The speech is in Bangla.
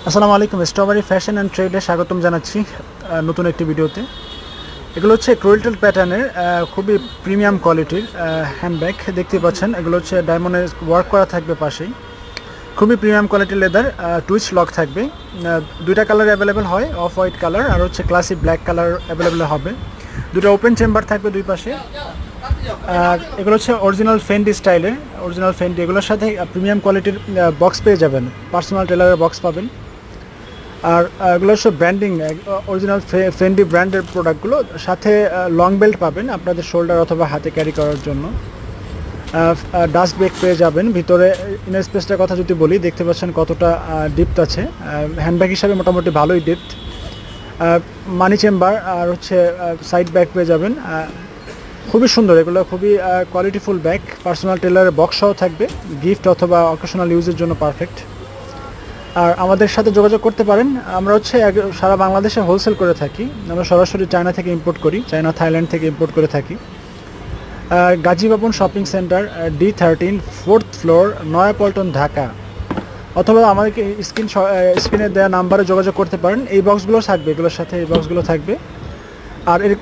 আসসালামু আলাইকুম। স্ট্রবেরি ফ্যাশন অ্যান্ড ট্রেডে স্বাগতম জানাচ্ছি নতুন একটি ভিডিওতে। এগুলো হচ্ছে ক্রোয়েলটেল প্যাটার্নের খুবই প্রিমিয়াম কোয়ালিটির হ্যান্ডব্যাগ দেখতে পাচ্ছেন। এগুলো হচ্ছে ডায়মন্ডের ওয়ার্ক করা থাকবে পাশেই। খুবই প্রিমিয়াম কোয়ালিটির লেদার, টুইস্ট লক থাকবে। দুইটা কালার অ্যাভেলেবেল হয়, অফ হোয়াইট কালার আর হচ্ছে ক্লাসিক ব্ল্যাক কালার অ্যাভেলেবেল হবে। দুটো ওপেন চেম্বার থাকবে দুই পাশে। আর এগুলো হচ্ছে অরিজিনাল ফেন্ডি স্টাইলের, অরিজিনাল ফেন্ডি। এগুলোর সাথে প্রিমিয়াম কোয়ালিটির বক্স পেয়ে যাবেন, পার্সোনাল টেলারের বক্স পাবেন। আর এগুলো সব ব্র্যান্ডিং, অরিজিনাল ফেন্ডি ব্র্যান্ডের প্রোডাক্টগুলো। সাথে লং বেল্ট পাবেন আপনাদের শোল্ডার অথবা হাতে ক্যারি করার জন্য। ডাস্ট ব্যাগ পেয়ে যাবেন। ভিতরে ইনার স্পেসটার কথা যদি বলি, দেখতে পাচ্ছেন কতটা ডিপথ আছে। হ্যান্ডব্যাগ হিসাবে মোটামুটি ভালোই ডিপথ। মানি চেম্বার আর হচ্ছে সাইড ব্যাগ পেয়ে যাবেন। খুবই সুন্দর, এগুলো খুবই কোয়ালিটিফুল ব্যাগ। পার্সোনাল টেলারের বক্সও থাকবে, গিফট অথবা অকেশনাল ইউজের জন্য পারফেক্ট। আর আমাদের সাথে যোগাযোগ করতে পারেন। আমরা হচ্ছে সারা বাংলাদেশে হোলসেল করে থাকি। আমরা সরাসরি চায়না থেকে ইম্পোর্ট করি, চায়না থাইল্যান্ড থেকে ইম্পোর্ট করে থাকি। গাজী ভবন shopping centre, D13, 4th floor, Naya Paltan, Dhaka. অথবা আমাদেরকে স্ক্রিনে দেওয়া নাম্বারে যোগাযোগ করতে পারেন। এই বক্সগুলো থাকবে, এগুলোর সাথে এই বক্সগুলো থাকবে। আর এর